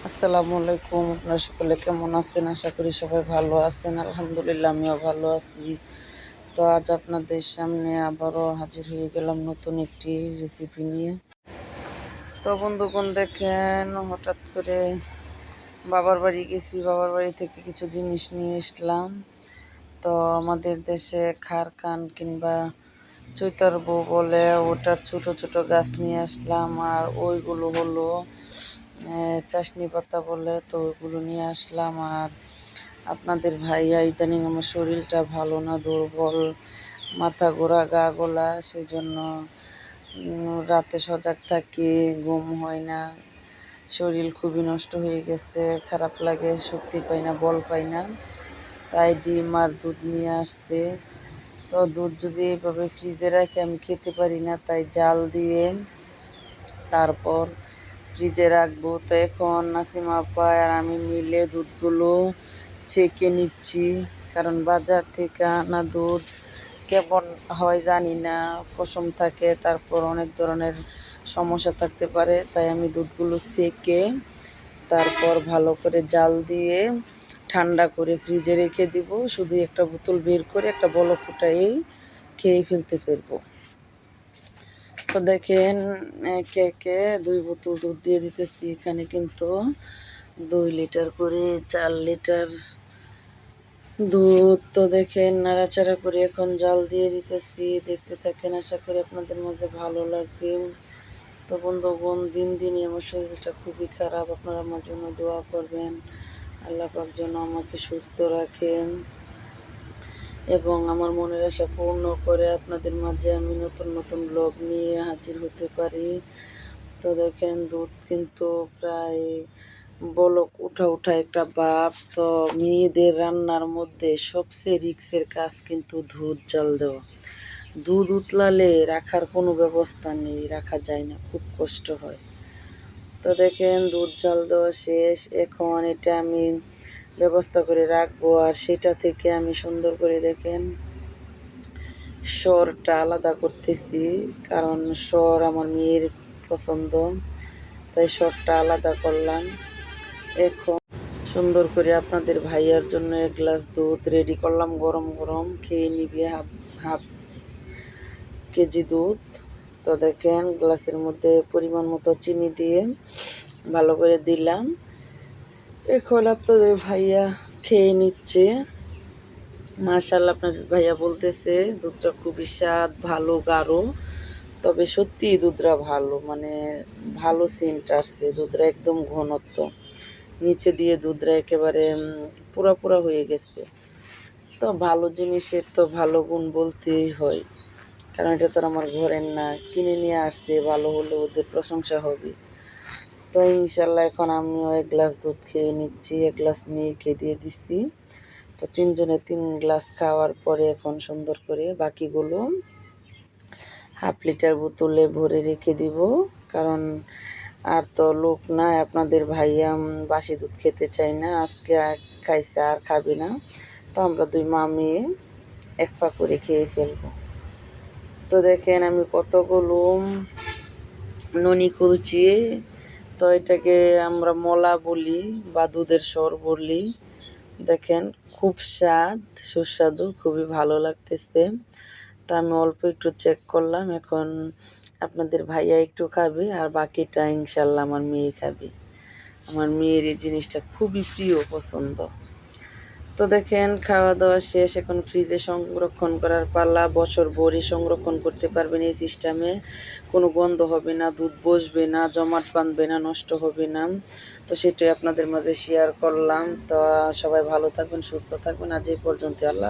আসসালামু আলাইকুম। আপনারা সকলে কেমন আছেন? আশা করি সবাই ভালো আছেন। আলহামদুলিল্লাহ আমিও ভালো আছি। তো আজ আপনাদের সামনে আবারও হাজির হয়ে গেলাম নতুন একটি রেসিপি নিয়ে। তো বন্ধুগণ দেখেন, হঠাৎ করে বাবার বাড়ি গেছি, বাবার বাড়ি থেকে কিছু জিনিস নিয়ে আসলাম। তো আমাদের দেশে খার কান কিংবা চৈতার বউ বলে, ওটার ছোট ছোট গাছ নিয়ে আসলাম। আর ওইগুলো হলো চাশনি পাতা বলে, তো ওইগুলো নিয়ে আসলাম। আর আপনাদের ভাইয়া ইদানিং আমার শরীরটা ভালো না, দুর্বল, মাথা ঘোরা, গা গোলা, সেই জন্য রাতে সজাগ থাকি, ঘুম হয় না, শরীর খুবই নষ্ট হয়ে গেছে, খারাপ লাগে, শক্তি পাই না, বল পাই না। তাই ডিম আর দুধ নিয়ে আসছে। তো দুধ যদি এইভাবে ফ্রিজে রাখে আমি খেতে পারি না, তাই জাল দিয়ে তারপর ফ্রিজে রাখবো। তো এখন নাসিমা আপা আর আমি মিলে দুধগুলো ছেঁকে নিচ্ছি, কারণ বাজার থেকে আনা দুধ কেমন হয় জানি না, পশম থাকে, তারপর অনেক ধরনের সমস্যা থাকতে পারে। তাই আমি দুধগুলো ছেঁকে তারপর ভালো করে জাল দিয়ে ঠান্ডা করে ফ্রিজে রেখে দিব। শুধু একটা বোতল বের করে একটা বলক ফুটাই খেয়ে ফেলতে পারবো। তো দেখেন, একে একে 2 বোতল দুধ দিয়ে দিতেছি। এখানে কিন্তু 2 লিটার করে 4 লিটার দুধ। তো দেখেন নাড়াচাড়া করে এখন জাল দিয়ে দিতেছি। দেখতে থাকেন, আশা করি আপনাদের মধ্যে ভালো লাগবে। তো বন্ধুগণ, দিন দিনই আমার শরীরটা খুবই খারাপ, আপনারা আমার জন্য দোয়া করবেন। আল্লাহ পাক যেন আমাকে সুস্থ রাখেন এবং আমার মনের আশা পূর্ণ করে আপনাদের মাঝে আমি নতুন নতুন ব্লগ নিয়ে হাজির হতে পারি। তো দেখেন, দুধ কিন্তু প্রায় বলক উঠা উঠা একটা ভাব। তো মেয়েদের রান্নার মধ্যে সবচেয়ে রিক্সের কাজ কিন্তু দুধ জাল দেওয়া। দুধ উতলালে রাখার কোনো ব্যবস্থা নেই, রাখা যায় না, খুব কষ্ট হয়। তো দেখেন, দুধ জাল দেওয়া শেষ। এখন এটা আমি ব্যবস্থা করে রাখবো। আর সেটা থেকে আমি সুন্দর করে দেখেন সরটা আলাদা করতেছি, কারণ সর আমার মেয়ের পছন্দ, তাই সরটা আলাদা করলাম। এখন সুন্দর করে আপনাদের ভাইয়ার জন্য 1 গ্লাস দুধ রেডি করলাম, গরম গরম খেয়ে নিবে হাফ হাফ কেজি দুধ। তো দেখেন, গ্লাসের মধ্যে পরিমাণ মতো চিনি দিয়ে ভালো করে দিলাম। এখন আপনাদের ভাইয়া খেয়ে নিচ্ছে। মাশাআল্লাহ, আপনাদের ভাইয়া বলতেছে দুধটা খুবই স্বাদ, ভালো, গাঢ়। তবে সত্যি দুধটা ভালো, মানে ভালো সেন্ট আসছে, দুধটা একদম ঘনত্ব, নিচে দিয়ে দুধটা একেবারে পুরা পুরা হয়ে গেছে। তো ভালো জিনিসের তো ভালো গুণ বলতেই হয়, কারণ এটা তো আমার ঘরের না, কিনে নিয়ে আসছে, ভালো হলে ওদের প্রশংসা হবে। তো ইনশাল্লাহ এখন আমিও 1 গ্লাস দুধ খেয়ে নিচ্ছি, 1 গ্লাস মেয়েকে দিয়ে দিচ্ছি। তো 3 জনে 3 গ্লাস খাওয়ার পরে এখন সুন্দর করে বাকিগুলো হাফ লিটার বোতলে ভরে রেখে দিব, কারণ আর তো লোক নাই। আপনাদের ভাইয়া বাসি দুধ খেতে চাই না, আজকে খাইছে আর খাবে না। তো আমরা 2 মা মেয়ে 1 পা করে খেয়ে ফেলবো। তো দেখেন আমি কতগুলো ননি খুলছি। তো এটাকে আমরা মলা বলি বা দুধের সর বলি। দেখেন, খুব স্বাদ, সুস্বাদু, খুবই ভালো লাগতেছে। তা আমি অল্প একটু চেক করলাম। এখন আপনাদের ভাইয়া একটু খাবে আর বাকিটা ইনশাল্লাহ আমার মেয়ে খাবে। আমার মেয়ের এই জিনিসটা খুবই প্রিয়, পছন্দ। তো দেখেন, খাওয়া দাওয়া শেষ, এখন ফ্রিজে সংরক্ষণ করার পালা। বছর ভরে সংরক্ষণ করতে পারবেন এই সিস্টেমে, কোনো গন্ধ হবে না, দুধ বসবে না, জমাট বাঁধবে না, নষ্ট হবে না। তো সেটাই আপনাদের মাঝে শেয়ার করলাম। তো সবাই ভালো থাকবেন, সুস্থ থাকবেন। আজ এই পর্যন্ত, আল্লাহ।